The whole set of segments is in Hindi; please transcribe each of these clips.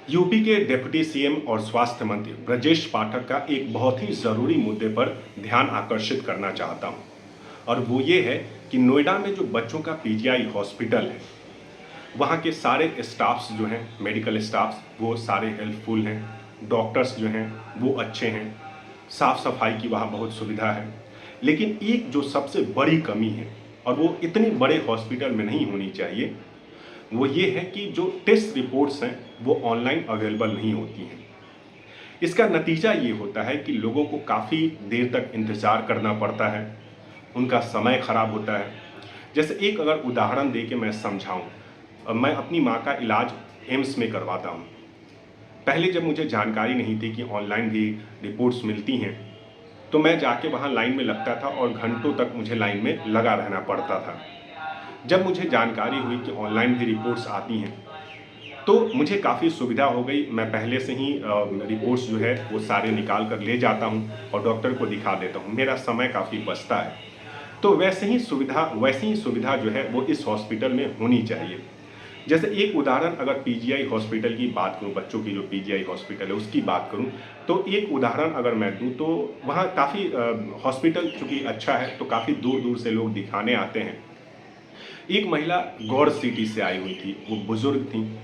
यूपी के डिप्टी सीएम और स्वास्थ्य मंत्री ब्रजेश पाठक का एक बहुत ही ज़रूरी मुद्दे पर ध्यान आकर्षित करना चाहता हूं और वो ये है कि नोएडा में जो बच्चों का पीजीआई हॉस्पिटल है, वहाँ के सारे स्टाफ्स जो हैं, मेडिकल स्टाफ्स, वो सारे हेल्पफुल हैं। डॉक्टर्स जो हैं वो अच्छे हैं। साफ़ सफाई की वहाँ बहुत सुविधा है। लेकिन एक जो सबसे बड़ी कमी है, और वो इतनी बड़े हॉस्पिटल में नहीं होनी चाहिए, वो ये है कि जो टेस्ट रिपोर्ट्स हैं वो ऑनलाइन अवेलेबल नहीं होती हैं। इसका नतीजा ये होता है कि लोगों को काफ़ी देर तक इंतज़ार करना पड़ता है, उनका समय खराब होता है। जैसे एक अगर उदाहरण दे के मैं समझाऊँ, मैं अपनी माँ का इलाज एम्स में करवाता हूँ। पहले जब मुझे जानकारी नहीं थी कि ऑनलाइन भी रिपोर्ट्स मिलती हैं, तो मैं जाके वहाँ लाइन में लगता था और घंटों तक मुझे लाइन में लगा रहना पड़ता था। जब मुझे जानकारी हुई कि ऑनलाइन भी रिपोर्ट्स आती हैं, तो मुझे काफ़ी सुविधा हो गई। मैं पहले से ही रिपोर्ट्स जो है वो सारे निकाल कर ले जाता हूँ और डॉक्टर को दिखा देता हूँ। मेरा समय काफ़ी बचता है। तो वैसी ही सुविधा जो है वो इस हॉस्पिटल में होनी चाहिए। जैसे एक उदाहरण अगर पीजीआई हॉस्पिटल की बात करूँ, बच्चों की जो पीजीआई हॉस्पिटल है उसकी बात करूँ, तो एक उदाहरण अगर मैं दूँ तो वहाँ काफ़ी हॉस्पिटल चूँकि अच्छा है तो काफ़ी दूर-दूर से लोग दिखाने आते हैं। एक महिला गौड़ सिटी से आई हुई थी, वो बुज़ुर्ग थीं।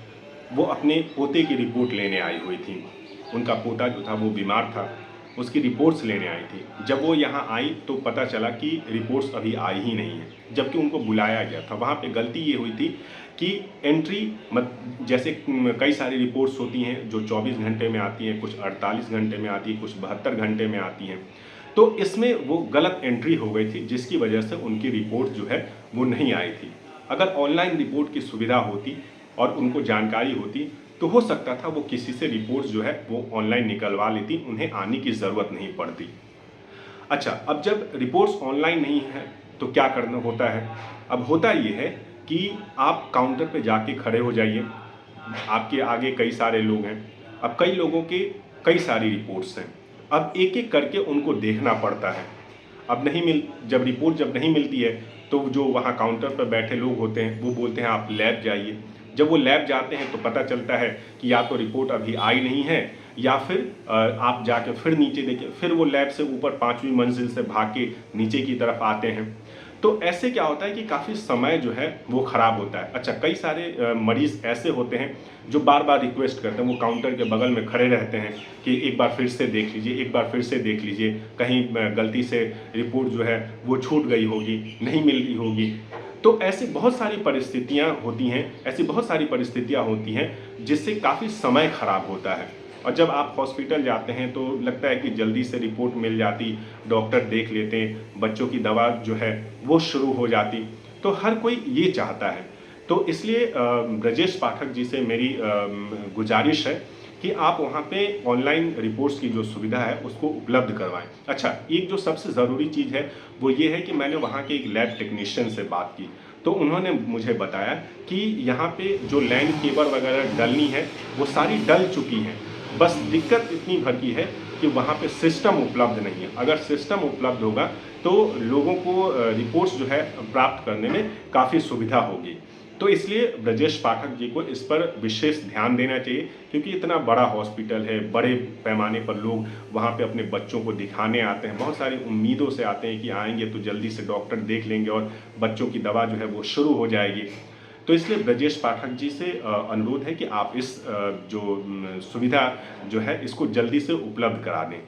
वो अपने पोते की रिपोर्ट लेने आई हुई थी। उनका पोता जो था वो बीमार था, उसकी रिपोर्ट्स लेने आई थी। जब वो यहाँ आई तो पता चला कि रिपोर्ट्स अभी आई ही नहीं हैं, जबकि उनको बुलाया गया था। वहाँ पे गलती ये हुई थी कि एंट्री मत जैसे कई सारी रिपोर्ट्स होती हैं जो 24 घंटे में आती हैं, कुछ 48 घंटे में आती हैं, कुछ 72 घंटे में आती हैं। तो इसमें वो गलत एंट्री हो गई थी, जिसकी वजह से उनकी रिपोर्ट जो है वो नहीं आई थी। अगर ऑनलाइन रिपोर्ट की सुविधा होती और उनको जानकारी होती, तो हो सकता था वो किसी से रिपोर्ट्स जो है वो ऑनलाइन निकलवा लेती, उन्हें आने की ज़रूरत नहीं पड़ती। अच्छा, अब जब रिपोर्ट्स ऑनलाइन नहीं है तो क्या करना होता है? अब होता ये है कि आप काउंटर पे जाके खड़े हो जाइए, आपके आगे कई सारे लोग हैं। अब कई लोगों के कई सारी रिपोर्ट्स हैं। अब एक-एक करके उनको देखना पड़ता है। अब नहीं मिल जब रिपोर्ट जब नहीं मिलती है, तो जो वहाँ काउंटर पर बैठे लोग होते हैं, वो बोलते हैं आप लैब जाइए। जब वो लैब जाते हैं तो पता चलता है कि या तो रिपोर्ट अभी आई नहीं है, या फिर आप जाके फिर नीचे देखिए, फिर वो लैब से ऊपर 5वीं मंजिल से भाग के नीचे की तरफ आते हैं। तो ऐसे क्या होता है कि काफ़ी समय जो है वो ख़राब होता है। अच्छा, कई सारे मरीज़ ऐसे होते हैं जो बार-बार रिक्वेस्ट करते हैं, वो काउंटर के बगल में खड़े रहते हैं कि एक बार फिर से देख लीजिए, एक बार फिर से देख लीजिए, कहीं गलती से रिपोर्ट जो है वो छूट गई होगी, नहीं मिल रही होगी। तो ऐसी बहुत सारी परिस्थितियाँ होती हैं जिससे काफ़ी समय ख़राब होता है। और जब आप हॉस्पिटल जाते हैं तो लगता है कि जल्दी से रिपोर्ट मिल जाती, डॉक्टर देख लेते, बच्चों की दवा जो है वो शुरू हो जाती, तो हर कोई ये चाहता है। तो इसलिए ब्रजेश पाठक जी से मेरी गुज़ारिश है कि आप वहाँ पे ऑनलाइन रिपोर्ट्स की जो सुविधा है उसको उपलब्ध करवाएँ। अच्छा, एक जो सबसे ज़रूरी चीज़ है वो ये है कि मैंने वहाँ के एक लैब टेक्नीशियन से बात की, तो उन्होंने मुझे बताया कि यहाँ पे जो लैंड केबल वगैरह डलनी है वो सारी डल चुकी हैं। बस दिक्कत इतनी भर की है कि वहाँ पे सिस्टम उपलब्ध नहीं है। अगर सिस्टम उपलब्ध होगा तो लोगों को रिपोर्ट्स जो है प्राप्त करने में काफ़ी सुविधा होगी। तो इसलिए ब्रजेश पाठक जी को इस पर विशेष ध्यान देना चाहिए, क्योंकि इतना बड़ा हॉस्पिटल है, बड़े पैमाने पर लोग वहाँ पे अपने बच्चों को दिखाने आते हैं, बहुत सारी उम्मीदों से आते हैं कि आएँगे तो जल्दी से डॉक्टर देख लेंगे और बच्चों की दवा जो है वो शुरू हो जाएगी। तो इसलिए ब्रजेश पाठक जी से अनुरोध है कि आप इस सुविधा जो है इसको जल्दी से उपलब्ध करा दें।